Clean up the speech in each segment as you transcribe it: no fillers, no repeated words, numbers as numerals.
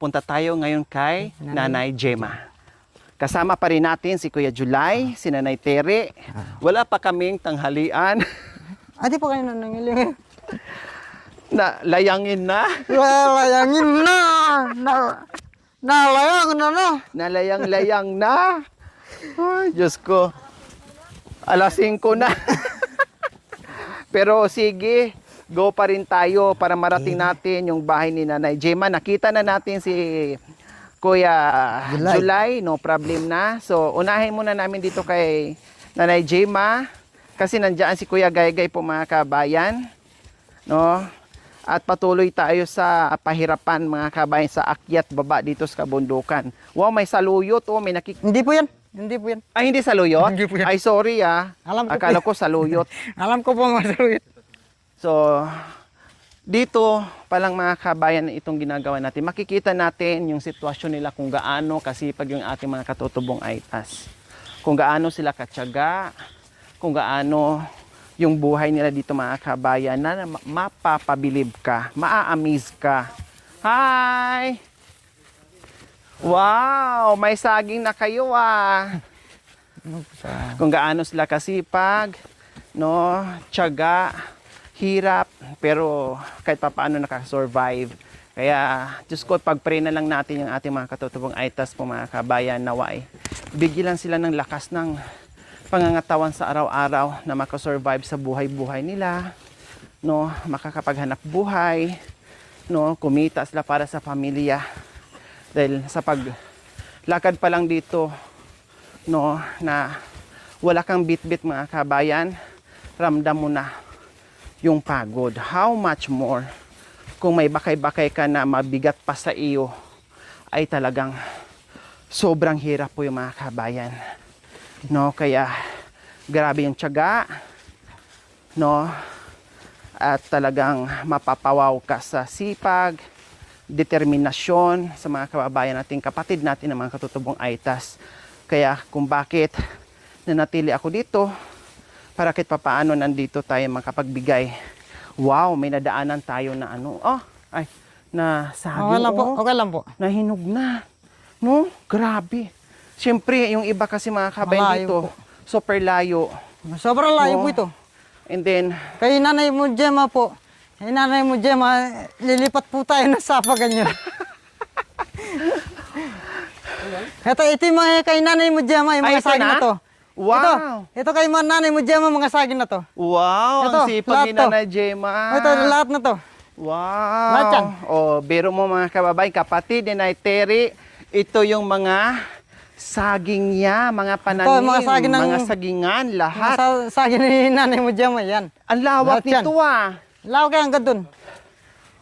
punta tayo ngayon kay Nanay Gemma. Kasama pa rin natin si Kuya July, si Nanay Tere. Wala pa kaming tanghalian. Di pa kayo nanangiling. Layangin na. Layangin na. Nalayang na na. Nalayang-layang na. Ay, Diyos ko. Alas 5 na. Pero sige, go pa rin tayo para marating natin yung bahay ni Nanay Gemma. Nakita na natin si Kuya July, no problem na. So, unahin muna namin dito kay Nanay Gemma kasi nandiyan si Kuya Gaygay po mga kabayan. No? At patuloy tayo sa pahirapan mga kabayan sa akyat baba dito sa kabundukan. Wow, may saluyot. Oh, may Hindi po yan. Hindi po yan. Ay, hindi saluyot? Hindi po yan. Ay, sorry ah. Akala ko saluyot. Alam ko po masaluyot. So, dito palang mga kabayan itong ginagawa natin. Makikita natin yung sitwasyon nila kung gaano kasipag yung ating mga katutubong aitas. Kung gaano sila katyaga, kung gaano yung buhay nila dito mga kabayan na mapapabilib ka, maa-amaze ka. Hi! Wow! May saging na kayo ah! Kung gaano sila kasipag, no, tiyaga, hirap, pero kahit papaano nakasurvive. Kaya, Diyos ko, pag-pray na lang natin yung ating mga katutubong aitas po mga kabayan naway. Bigyan sila ng lakas ng pangangatawan sa araw-araw na makasurvive sa buhay-buhay nila, no, makakapaghanap buhay, no, kumita sila para sa pamilya. Dahil sa paglakad pa lang dito, no, na wala kang bit-bit mga kabayan, ramdam mo na yung pagod. How much more kung may bakay-bakay ka na mabigat pa sa iyo, ay talagang sobrang hirap po yung mga kabayan. No, kaya grabe yung tiyaga, no, at talagang mapapawaw ka sa sipag, determinasyon sa mga kababayan natin, kapatid natin ng mga katutubong aitas. Kaya kung bakit nanatili ako dito, para kahit papaano nandito tayo makapagbigay. Wow, may nadaanan tayo na ano, na sabi, Okay lang po, okay lang po. nahinog na, no, grabe. Siyempre, yung iba kasi mga kabayan Malayo dito, po. super layo. Sobrang layo Oo. po ito. And then, Kay Nanay mo Gemma po. Kay Nanay mo Gemma, lilipat po tayo ng sapa ganyan. ito yung mga kay Nanay mo Gemma, yung Ay, mga ito saging na? na to. wow! Ito kay Nanay mo Gemma, mga saging na to. Wow, Ito, ang sipag lahat ni to. Nanay Gemma. Ito, lahat na to. Wow! Lahat yan. Oh, biro mo mga kababayan, kapatid ni Nanay Tere, ito yung mga saging niya, mga pananim, mga saging ng- mga sagingan, lahat. Saging ni Nanay mo Gemma, yan. Ang lawak lahat yan. nito ah. Lawak kaya hanggang dun.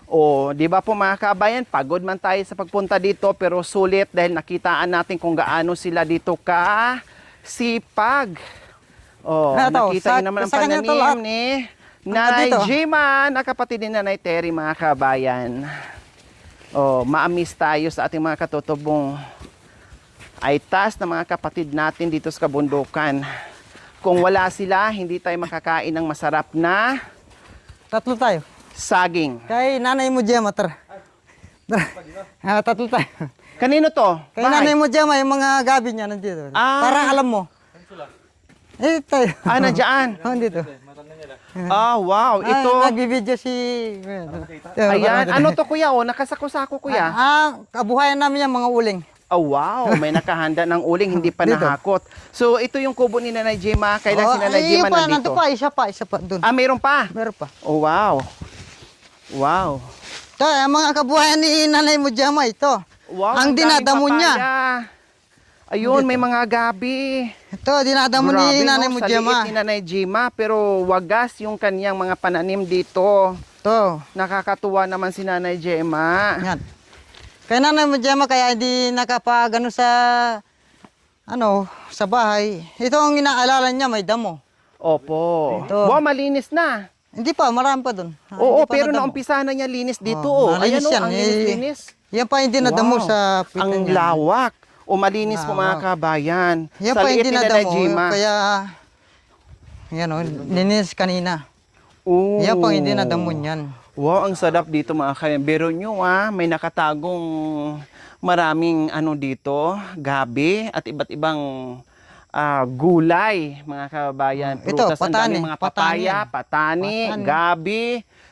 Oh, di ba po mga kabayan, pagod man tayo sa pagpunta dito pero sulit dahil nakitaan natin kung gaano sila dito ka sipag. Oh, Ito, nakita niyo naman ang sa kanya to lahat. pananim ni Nanay dito. Gemma, nakapatid ni Nanay Tere mga kabayan. Oh, maamis tayo sa ating mga katutubong aitas na mga kapatid natin dito sa kabundukan. Kung wala sila, hindi tayo makakain ng masarap na Tatlo tayo. saging. Kay Nanay mo Gemma, tara. Tatlo tayo. Kanino to? Kay Nanay mo Gemma, yung mga gabi niya nandito. Ah. Para alam mo. Tayo. Nandiyan. Dito. Wow. Ito. Nagbibideo si... Ayan. Ano to kuya? Oh, nakasako-sako kuya. Kabuhayan namin yung mga uling. Oh, wow. May nakahanda ng uling, hindi pa Dito. nahakot. So, ito yung kubo ni Nanay Gemma. Kailan si Nanay Gemma nandito? Nandito pa, isa pa, doon. Mayroon pa? Meron pa. Oh, wow. Wow. Ito, ang mga kabuhayan ni Nanay mo Gemma, ito. Wow. Ang daming dinadamo niya. papaya. Ayun, may mga gabi. Ito, dinadamo ni Nanay mo sa Gemma. liit ni Nanay Gemma, pero wagas yung kanyang mga pananim dito. Ito. Nakakatuwa naman si Nanay Gemma. Yan. Kaya Nanay mo Gemma, kaya hindi nakapagano sa bahay. Ito ang inaalala niya, may damo. Opo. Ito. Wow, malinis na. Hindi pa, marami pa doon. Oo, Hindi pa pero nadamo. naumpisa na niya linis dito. malinis Ayan yan. ang linis-linis. Yan pa hindi nadamo Wow. sa Ang niya. lawak. O malinis po mga kabayan. Yan Sa pa liit hindi ni Nanay nadamo. Gemma. Kaya, linis kanina. Oo. Yan pa hindi nadamo niyan. Wow, ang sarap dito mga kabayan. Biro nyo may nakatagong maraming ano dito, gabi at iba't ibang gulay mga kababayan. Ito, Prutas, ang patani. daming mga papaya, patani, Patani. gabi,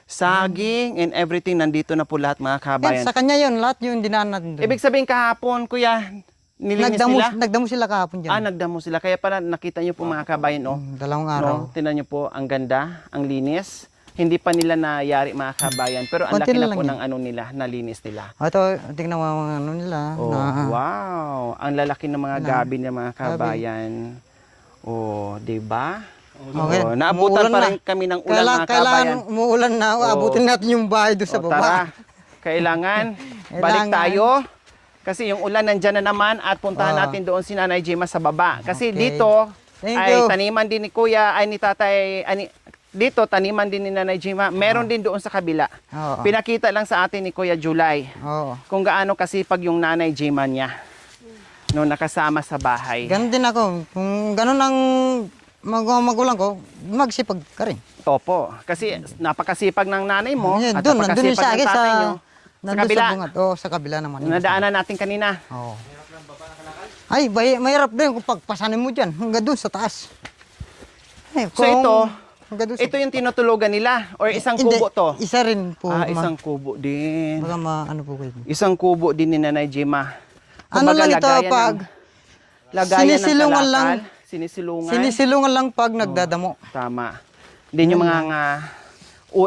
saging, and everything nandito na po lahat mga Yan, kababayan. sa kanya yun, lahat yung dinaan natin doon. Ibig sabihin kahapon, kuya, nilinis nila? Nagdamo sila kahapon dyan. Nagdamo sila. Kaya pala nakita nyo po mga kabayan, Dalawang araw. no, tingnan nyo po, ang ganda, ang linis. Hindi pa nila nayari mga kabayan, pero ang Konti laki na lang po yan. ng ano nila, nalinis nila. Ito, tingnan mo mga ano nila. Oh, wow! Ang lalaki ng mga gabi ng mga Gabi. kabayan. Oh, 'di ba? Okay. Oh, naabutan Umuulan pa na. rin kami ng ulan mga Kailangan kabayan. umuulan na, abutin natin yung bahay doon sa Oh, baba. tara. Kailangan balik Kailangan. tayo. Kasi yung ulan nandyan na naman at puntahan natin doon si Nanay Gemma sa baba. Kasi Okay. dito Thank ay you. taniman din ni Kuya, ay ni Tatay, dito taniman din ni Nanay Gemma. Meron din doon sa kabila. Oo. Pinakita lang sa atin ni Kuya July Oo. kung gaano kasipag yung Nanay Gemma niya. No, nakasama sa bahay. Ganon din ako. Kung ganon ang magulang ko, magsipag ka rin. Opo. Kasi napakasipag ng nanay mo Yan, at doon, nandun yung napakasipag ng sagay tatay nyo. Sa nandun kabila. Sa bungat. Oo, sa kabila naman. Nadaanan natin kanina. Oo. Ay, mahirap din kung pagpasanin mo dyan. Hanggang doon sa taas. Eh, So ito, hanggang doon sa- ito yung tinutulugan nila or isang Hindi, kubo to? Isa rin po. Isang kubo din. Baka ano po kayo. Isang kubo din ni Nanay Gemma. Ano Kumbaga, lang ito lagayan pag lagayan sinisilungan ng lang. kalakal, sinisilungan. Sinisilungan lang pag nagdadamo. Tama. Din yung mga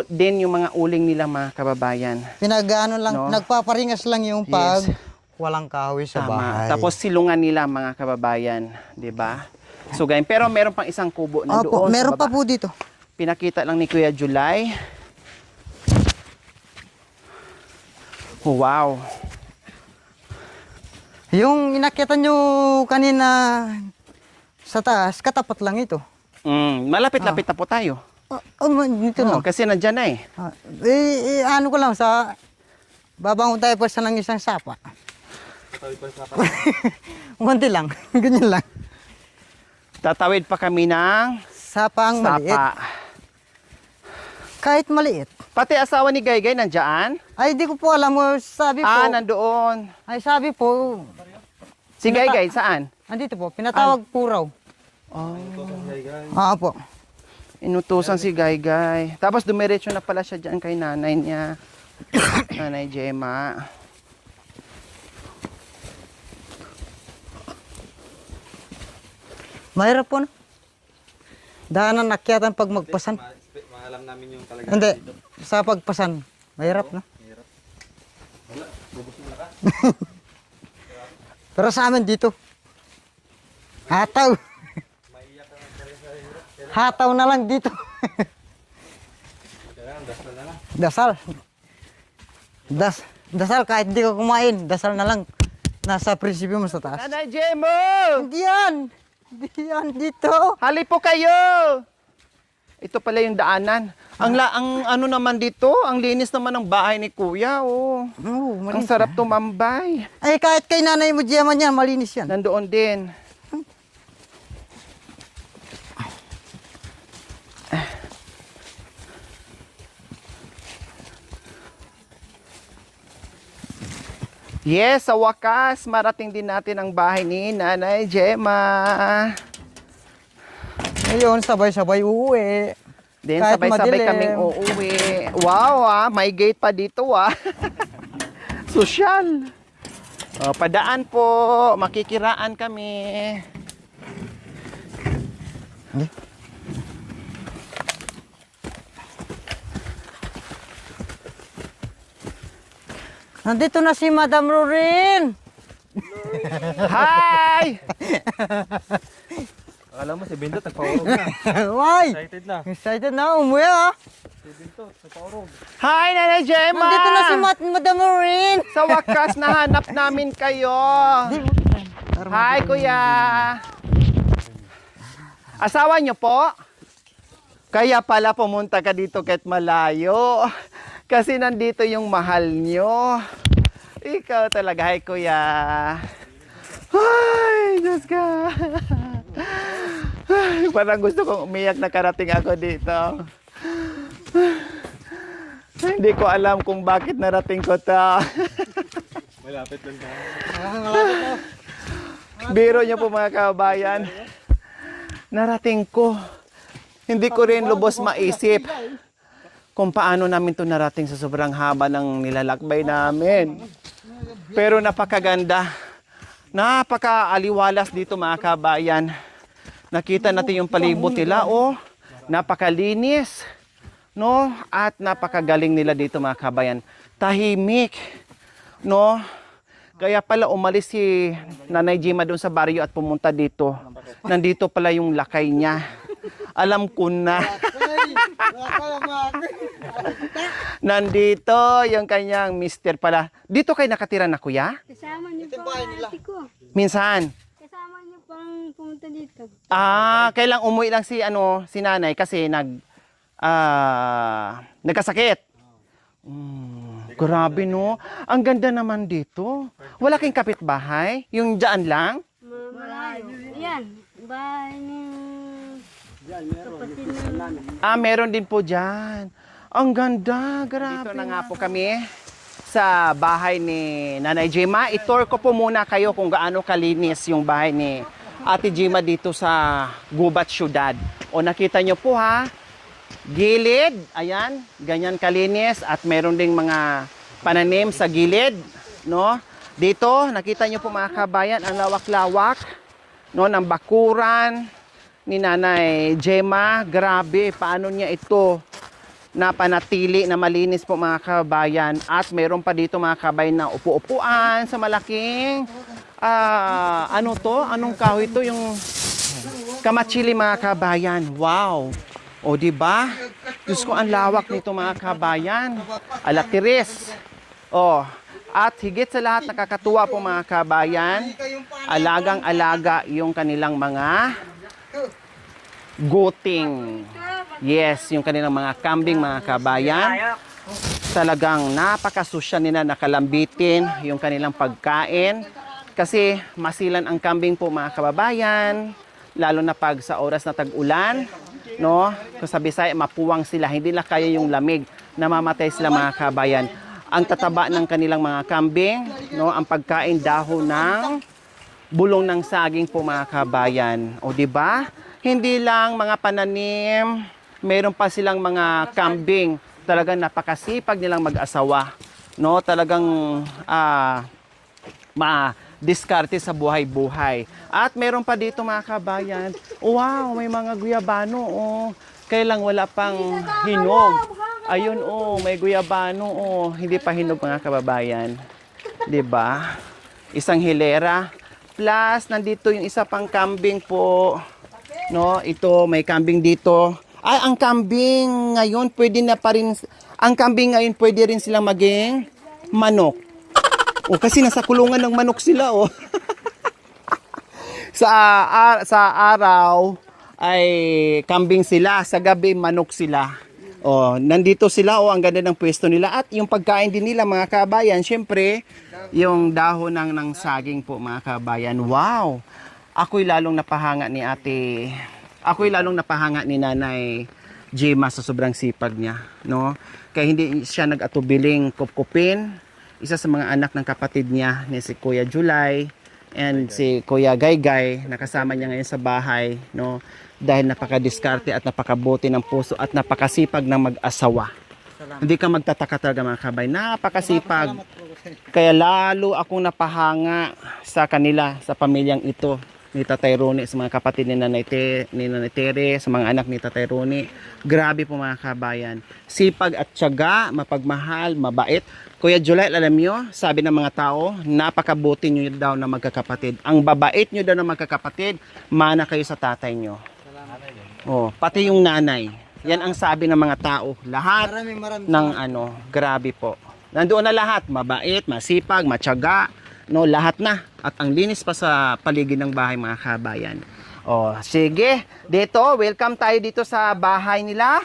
din yung mga uling nila mga kababayan. Pinag-ano lang, No? nagpaparingas lang yung pag Yes. walang kahoy sa Tama. bahay. Tapos silungan nila mga kababayan, 'di ba? So ganyan, pero meron pang isang kubo na Opo, doon meron sa pa baba. po dito. Pinakita lang ni Kuya July. Oh, wow. Yung inakyatan nyo kanina sa taas, katapat lang ito. Malapit-lapit na po tayo. Dito Oo, lang. kasi nandyan na eh. Ano ko lang sa babangon tayo pa sa ng isang sapa. Kunti lang, ganyan lang. Tatawid pa kami ng Sapang maliit. sapa. Kahit maliit. Pati asawa ni Gaygay nandyan? Ay, di ko po alam mo, sabi po. Nandoon. Ay, sabi po, Si Gaygay, saan? andito po, pinatawag po raw. Po. Inutusan si Gaygay. Tapos dumiretso na pala siya dyan kay nanay niya. Nanay Gemma. Mahirap po, no? Daanan akyatan pag magpasan. Maalam namin yung talaga. Hindi, sa pagpasan. Mahirap, no? Pero sa amin dito, hataw. Hataw na lang dito. Dasal. Dasal kahit hindi ka kumain, dasal na lang. Nasa prinsipyo mo sa taas. Nanay Gemma! Hindi yan. Hindi yan dito. Hali po kayo! Ito pala yung daanan. Ang ano naman dito, ang linis naman ng bahay ni Kuya. Oh. Oo, Ang malinis. sarap tumambay. Ay, kahit kay nanay mo, Gemma yan, malinis yan. Nandoon din. Yes, sa wakas, marating din natin ang bahay ni Nanay Gemma. Ngayon, sabay-sabay uuwi. Then Kahit sabay-sabay madilim. kaming uuwi. Wow, may gate pa dito Sosyal. Padaan po, makikiraan kami. Nandito na si Madam Rorin. Hi! Alam mo, si Bindot nagpaurog na. Why? Excited na. Excited na, umuwi ah. Si Bindot nagpaurog. Hi, Nanay Gemma! Nandito na si Madam Rorin. Sa wakas, nahanap namin kayo. Hi, Kuya! Asawa niyo po? Kaya pala pumunta ka dito kahit malayo. Kasi nandito yung mahal niyo. Ikaw talaga. Hi, Kuya. Ay, Diyos ka. Ay, parang gusto kong umiyak na karating ako dito. Hindi ko alam kung bakit narating ko ta. Malapit lang tayo. Biro niyo po mga kababayan. Narating ko. Hindi ko rin lubos maisip kung paano namin to narating sa sobrang haba ng nilalakbay namin. Pero napakaganda. Napakaaliwalas dito mga kabayan. Nakita natin yung palibot nila. Oh, napakalinis. No? At napakagaling nila dito mga kabayan. Tahimik. No? Kaya pala umalis si Nanay Jima doon sa baryo at pumunta dito. Nandito pala yung lakay niya. Alam ko na. Nandito yung kanyang mister pala. Dito kayo nakatira na kuya? Kasama niyo po ang ate ko. Minsan. Kasama niyo pang pumunta dito. Kailang umuwi lang si si nanay kasi nagkasakit. Grabe no. Ang ganda naman dito. Wala kayong kapitbahay? Yung dyan lang? Malayo. Yan. Bahay niyo. Kapatid ng Meron din po dyan. Ang ganda. Grabe. Dito na nga po kami sa bahay ni Nanay Jima. I-tour ko po muna kayo kung gaano kalinis yung bahay ni Ate Jima dito sa Gubat Syudad. O nakita nyo po ha. Gilid, ayan, ganyan kalinis at meron ding mga pananim sa gilid, no? Dito, nakita nyo po mga kabayan, ang lawak-lawak, no, ng bakuran ni Nanay Jema. Grabe, paano niya ito napanatili na malinis po mga kabayan. At meron pa dito mga kabayan na upo-upuan sa malaking, anong kahoy ito? Yung kamatsili mga kabayan. Wow! O di ba? Diyos ko, ang lawak nito mga kabayan. Alatiris. O, at higit sa lahat nakakatuwa po mga kabayan, alagang-alaga yung kanilang mga guting. Yes, yung kanilang mga kambing mga kabayan. Talagang napakasusya nila nakalambitin yung kanilang pagkain. Kasi masilan ang kambing po mga kababayan, lalo na pag sa oras na tag-ulan. No? Kung sa Bisaya, mapuwang sila. Hindi na kaya yung lamig. Namamatay sila mga kabayan. Ang tataba ng kanilang mga kambing, no? Ang pagkain dahon ng bulong ng saging po mga kabayan. O di ba? Hindi lang mga pananim, meron pa silang mga kambing. Talagang napakasipag nilang mag-asawa. No? Talagang diskarte sa buhay-buhay. At meron pa dito mga kabayan, wow, may mga guyabano, oh. Kailang wala pang hinog. Ayun, oh, may guyabano, oh. Hindi pa hinog mga kababayan. 'Di ba? Isang hilera. Plus, nandito yung isa pang kambing po. No, ito, may kambing dito. Ay, ang kambing ngayon, pwede rin silang maging manok. O kasi nasa kulungan ng manok sila oh. sa araw ay kambing sila, sa gabi manok sila. Oh, nandito sila oh, ang ganda ng pwesto nila at yung pagkain din nila mga kabayan, syempre yung dahon ng saging po mga kabayan. Wow. Ako'y lalong napahanga ni Nanay Jema sa sobrang sipag niya, no? Kaya hindi siya nag-atubiling kupkupin. Isa sa mga anak ng kapatid niya ni si Kuya July and si Kuya Gaygay, nakasama niya ngayon sa bahay, no? Dahil napakadiskarte at napakabuti ng puso at napakasipag ng mag-asawa. Hindi ka magtataka talaga mga kabay, napakasipag. Kaya lalo akong napahanga sa kanila, sa pamilyang ito ni Tatay Roni, sa mga kapatid ni Nanay Tere, sa mga anak ni Tatay Roni. Grabe po mga kabayan. Sipag at tiyaga, mapagmahal, mabait. Kuya July, alam nyo, sabi ng mga tao, napakabuti nyo daw na magkakapatid. Ang babait nyo daw na magkakapatid, mana kayo sa tatay nyo. Oh, pati yung nanay. Yan ang sabi ng mga tao. Lahat ng grabe po. Nandoon na lahat, mabait, masipag, matyaga, no, lahat na. At ang linis pa sa paligid ng bahay mga kabayan. Oh, sige, dito, welcome tayo dito sa bahay nila.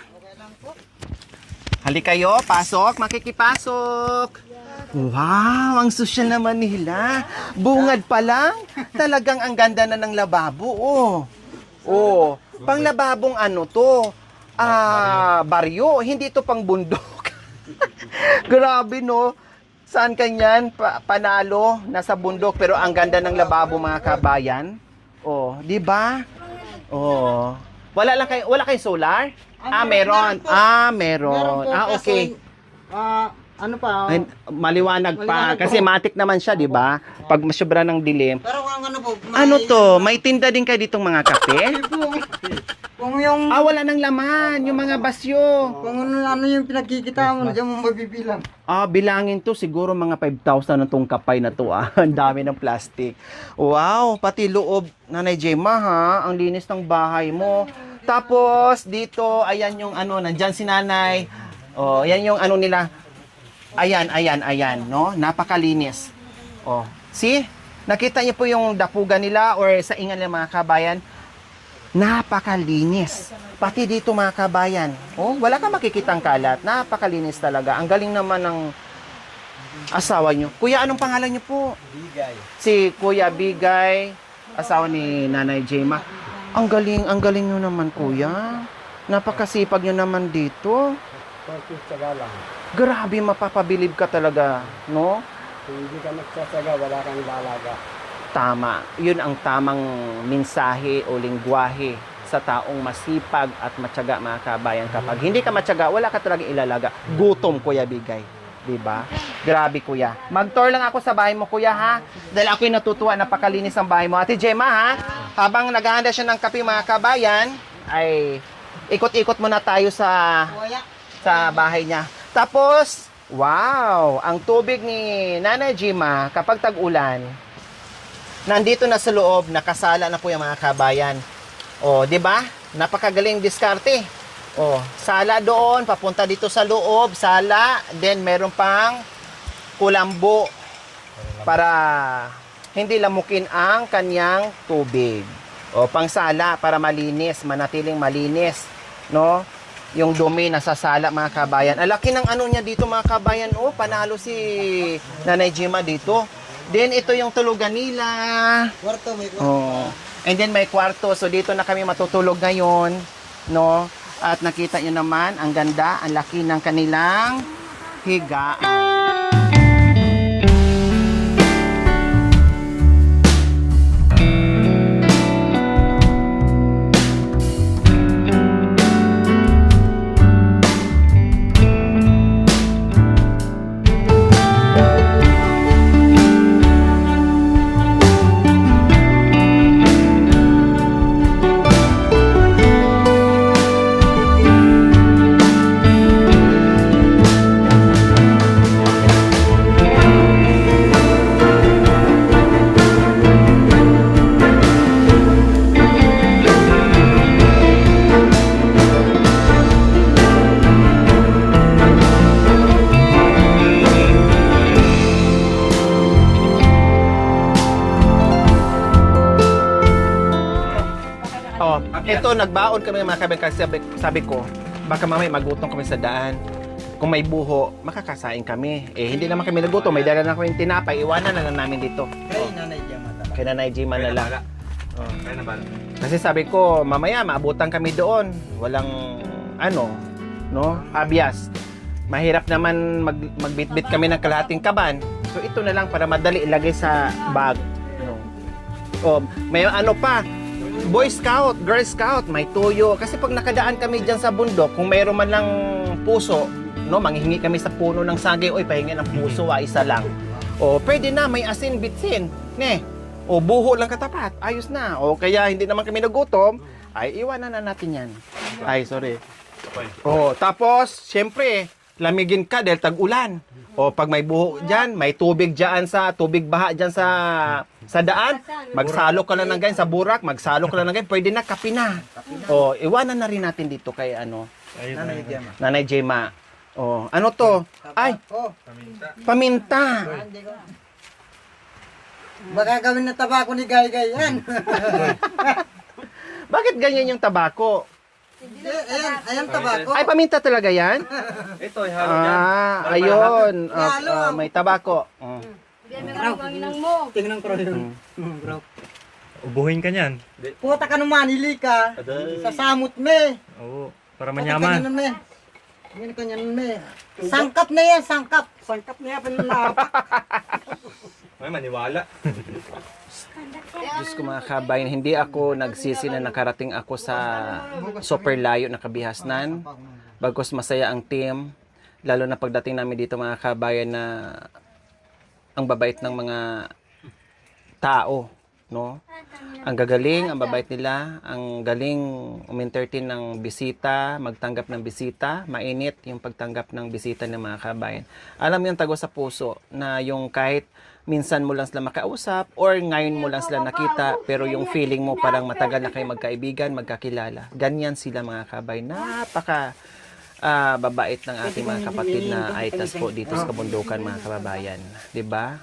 Halika kayo, pasok, makikipasok. Wow, ang sosyal naman nila. Bungad pa lang, talagang ang ganda na ng lababo. Oh, pang lababong ano to? Baryo, hindi to pang bundok. Grabe, no? Saan kanyan? Panalo, nasa bundok, pero ang ganda ng lababo, mga kabayan. Oh, di ba? Oh. Wala kay solar? Meron. Meron. Okay. Ano pa? Ay, maliwanag pa. Maliwanag Kasi pa. matik naman siya, di ba? Pag masobra ng dilim. Pero kung ano po, Ano to? May tinda din kayo ditong mga kape? Kung yung Wala nang laman. Yung mga basyo. kung ano yung pinagkikita mo, diyan mo mabibilang. Bilangin to. Siguro mga 5,000 na tong kapay na to. Ang dami ng plastic. Wow, pati loob. Nanay Gemma, ha? Ang linis ng bahay mo. Tapos, dito, ayan yung ano, nandyan si nanay. Oh, ayan yung ano nila. Ayan, no? Napakalinis. Oh, see? Nakita niyo po yung dapugan nila or sa ingan ng mga kabayan? Napakalinis. Pati dito mga kabayan. Oh, wala kang makikitang kalat. Napakalinis talaga. Ang galing naman ng asawa niyo. Kuya, anong pangalan niyo po? Bigay. Si Kuya Bigay, asawa ni Nanay Gemma. Ang galing niyo naman, Kuya. Napakasipag niyo naman dito. Pagkitsaga lang. Grabe, mapapabilib ka talaga, no? Kung hindi ka nagsasaga, wala kang lalaga. Tama. Yun ang tamang mensahe o lingwahe sa taong masipag at matyaga, mga kabayan. Kapag hindi ka matyaga, wala ka talagang ilalaga. Gutom, Kuya Bigay. Diba? Grabe, Kuya. Mag-tour lang ako sa bahay mo, Kuya, ha? Dahil ako'y natutuwa, napakalinis ang bahay mo. Ate Gemma, ha? Habang naghahanda siya ng kape, mga kabayan, ay ikot-ikot muna tayo sa bahay niya. Tapos, wow, ang tubig ni Nanay Gemma kapag tag-ulan, nandito na sa loob, nakasala na po yung mga kabayan. O, di ba? Napakagaling diskarte. O, sala doon, papunta dito sa loob, sala, then meron pang kulambo para hindi lamukin ang kanyang tubig. O, pang sala para malinis, manatiling malinis, no? Yung dumi nasa sala, mga kabayan. Ang laki ng ano niya dito, mga kabayan. Oh, panalo si Nanay Gemma dito. Then, ito yung tulugan nila. Kwarto, may kwarto. Oh. And then, may kwarto. So, dito na kami matutulog ngayon. No? At nakita nyo naman, ang ganda, ang laki ng kanilang higaan. Ito, nagbaon kami mga kabayan kasi sabi ko, baka mamaya magutom kami sa daan. Kung may buho, makakasain kami. Hindi naman kami nagutom, may dala na kami yung tinapay, iwanan na lang namin dito. Kay Nanay Gemma talaga. Kaya Nanay Gemma na lang. Kaya na ba? Kasi sabi ko, mamaya maabutan kami doon. Walang, no, habyas. Mahirap naman magbitbit kami ng kalahating kaban. So ito na lang para madali ilagay sa bag. May ano pa, Boy Scout, Girl Scout, may tuyo. Kasi pag nakadaan kami dyan sa bundok, kung mayroon man lang puso, no, manghihingi kami sa puno ng sagay, oy, pahingi ng puso, isa lang. Pwede na, may asin, bitsin, ne. Buho lang katapat, ayos na. Kaya hindi naman kami nagutom, ay iwanan na natin yan. Ay, sorry. Tapos, syempre, lamigin ka dahil tag-ulan. Pag may buho dyan, may tubig dyan tubig baha dyan sa daan, magsalo ka lang ng ganyan sa burak, magsalo ka lang ng ganyan, pwede na, kape na. Iwanan na rin natin dito kay Nanay Gemma. Nanay Gemma. Ano to? Ay, paminta. Baka gawin na tabako ni Gay-Gay yan. Bakit ganyan yung tabako? Ayan tabako. Ay, paminta talaga yan? Ito, ihalo dyan. Ayun. May tabako. Tingnan mo. Tingnan ko rin. Bro. Ubuhin ka niyan. Puta ka naman, hili ka. Sa samot me. Oo, para Manyaman. Yan kanyan may. Sangkap na yan, sangkap. Sangkap niya, pinalapak. Ay, maniwala. Diyos ko mga kabayan, hindi ako nagsisi na nakarating ako sa super layo na kabihasnan. Bagkus masaya ang team. Lalo na pagdating namin dito mga kabayan na ang babait ng mga tao, no? Ang gagaling, ang babait nila, ang galing umentertain ng bisita, magtanggap ng bisita, mainit yung pagtanggap ng bisita ng mga kabayan. Alam mo yung tago sa puso na yung kahit minsan mo lang sila makausap or ngayon mo lang sila nakita pero yung feeling mo parang matagal na kayo magkaibigan, magkakilala. Ganyan sila mga kabayan. Napaka babait ng ating mga kapatid na Aitas po dito sa kabundukan mga kababayan. 'Di ba?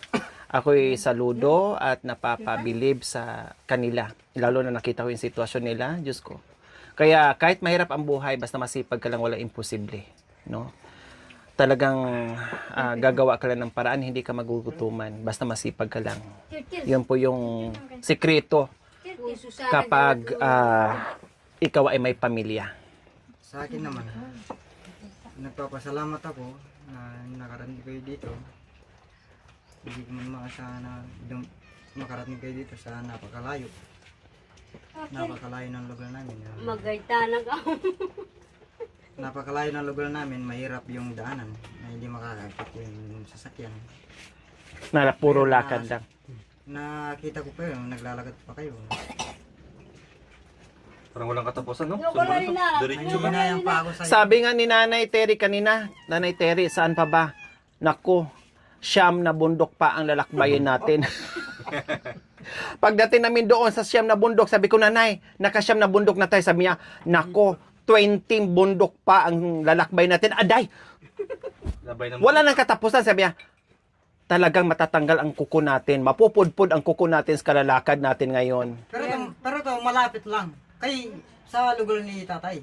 Ako'y saludo at napapabilib sa kanila. Lalo na nakita ko yung sitwasyon nila, Diyos ko. Kaya kahit mahirap ang buhay, basta masipag ka lang, walang imposible. No? Talagang gagawa ka lang ng paraan, hindi ka magugutuman. Basta masipag ka lang. Yun po yung sikreto kapag ikaw ay may pamilya. Sa akin naman, nagpapasalamat ako na nakarating kayo dito. Hindi ko man maasahan na makarating kayo dito sa napakalayo. Napakalayo ng lugar namin. Magaytanag ako. Napakalayo ng lugar namin, mahirap yung daanan na hindi makakakit yung sasakyan. Na puro lakad lang. Nakita ko pa yun, naglalakad pa kayo. Parang walang katapusan, no? Wala rin na. Diretso ba? Hinayang pa ako sa Sabi nga ni Nanay Terry kanina, Nanay Terry, saan pa ba? Naku, siyam na bundok pa ang lalakbayin natin. Pagdating namin doon sa siyam na bundok, sabi ko, Nanay, nakasyam na bundok na tayo. Sabi niya, nako, 20 bundok pa ang lalakbay natin. Aday! Labay ng Wala nang katapusan. Sabi niya, talagang matatanggal ang kuko natin. Mapupudpud ang kuko natin sa kalalakad natin ngayon. Pero to malapit lang. Kay sa lugar ni tatay.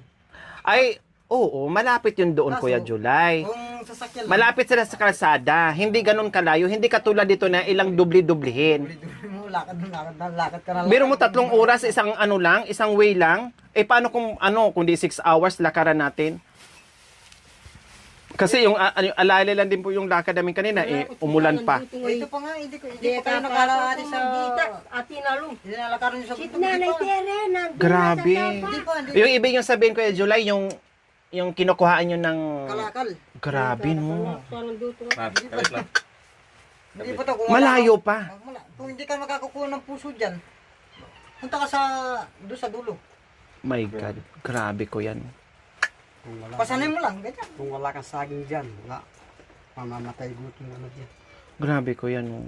Ay, oo, malapit yun doon, Kaso, Kuya July. Kung sasakyan lang, Malapit sila sa kalsada. Hindi ganun kalayo. Hindi katulad dito na ilang dubli-dublihin. mo lakad ka na lang. Biro mo 3 oras, isang ano lang, isang way lang. Eh paano kung kundi 6 hours lakaran natin? Kasi yung alala lang din po yung lakad namin kanina, umulan pa. Ito pa nga, hindi pa kayo nakalakari sa... Hindi nalakaran sa Sit na, naitere. Grabe. Hindi pa, hindi. Yung ibig yung sabihin ko, July, yung kinukuhaan nyo ng... Kalakal. Grabe, no? Kalit lang. Hindi pa to. Malayo pa. Kung hindi ka makakukuha ng puso dyan, punta ka doon sa dulo. My God, grabe ko yan. Pasanay mo lang, ganyan. Kung wala kang saging dyan, wala. Mamamatay gutom na dyan. Grabe ko yan. Oh.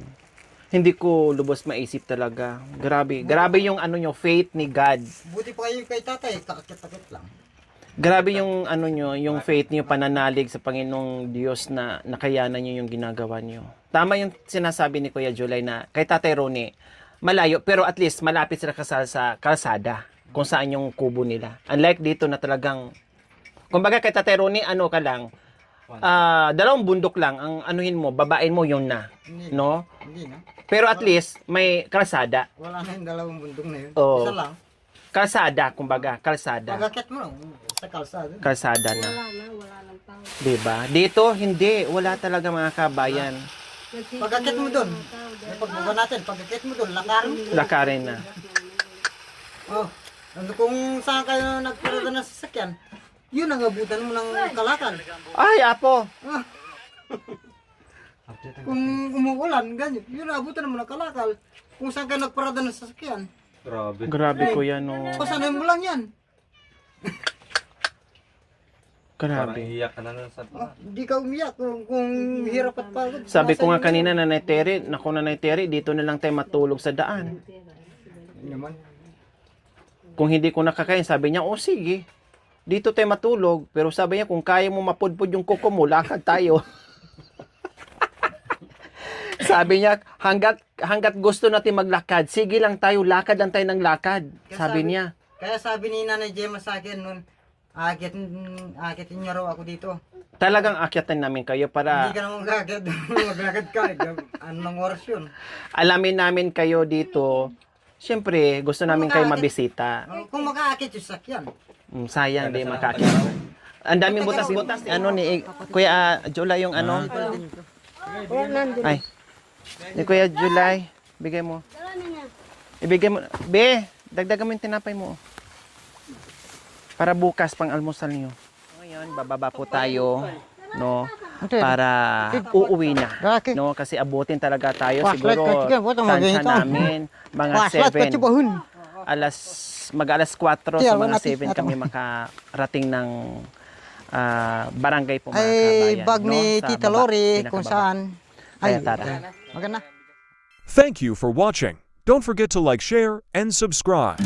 Hindi ko lubos maisip talaga. Grabe. Grabe yung nyo, faith ni God. Buti pa kayo kay tatay, kakakit-takit lang. Grabe yung nyo, yung faith niyo, pananalig sa Panginoong Diyos na nakayanan niyo yung ginagawa niyo. Tama yung sinasabi ni Kuya July na kay Tatay Ronnie, malayo, pero at least malapit sila kasal sa kalsada kung saan yung kubo nila. Unlike dito na talagang, kumbaga kay Tatay Ronnie, ka lang, 2 bundok lang, ang anuhin mo, babain mo yun na. Hindi, No? hindi na. Pero at least, may kalsada. Wala na yung 2 bundok na yun. Oo. Isa lang. Kalsada, kumbaga, kalsada. Pagkakit mo lang, sa kalsada. Kalsada na. Wala nang pang. Diba? Dito, hindi. Wala talaga mga kabayan. Pagkakit mo doon, pagbaba natin, pagkakit mo doon, lakarin mo. Lakarin na. Oh, kung saan kayo nagparada ng sasakyan, yun ang abutan mo ng kalakal. Ay, Apo! Kung umuulan, ganyan, yun ang abutan mo ng kalakal. Kung saan kayo nagparada ng sasakyan, Grabe. Grabe ko yan, oh. pasanay mo lang yan. Parang Grabe. iiyak ka na sa... Hindi ka umiyak kung hirap at pagod. Sabi ko nga kanina, Nanay Terry, naku Nanay Terry, dito na lang tayo matulog sa daan. Naman. Kung hindi ko nakakain, sabi niya, sige. Dito tayo matulog. Pero sabi niya, kung kaya mo mapudpud yung kuko mo, lakad tayo. Sabi niya, hanggat gusto natin maglakad, sige lang tayo, lakad lang tayo ng lakad. Sabi niya. Kaya sabi ni Nanay Gemma sa akin nun, akitin niya raw ako dito. Talagang akyatan namin kayo Hindi para ka naman kakit, maglakad ka. Anong oras yun? alamin namin kayo dito. Siyempre, gusto namin kayo mabisita. Kung makaakit yung sakyan. Sayang di makakita. Ang daming butas. Ano ni Kuya July yung ano? Ay. Ni Kuya July, bigay mo. Dala na niya. Ibigay mo. Be, dagdagan mo yung tinapay mo. Para bukas pang almusal niyo. Ngayon, bababa po tayo, no? Para uuwi na, no? Kasi abutin talaga tayo siguro tansya namin mga 7. Mag-alas 4 sa mga 7 kami makarating ng barangay po mga kabayan. bag ni Sa Tita baba, Lori pinakababa. kung saan. Kaya Ay, tara. maganda. Thank you for watching. Don't forget to like, share, and subscribe.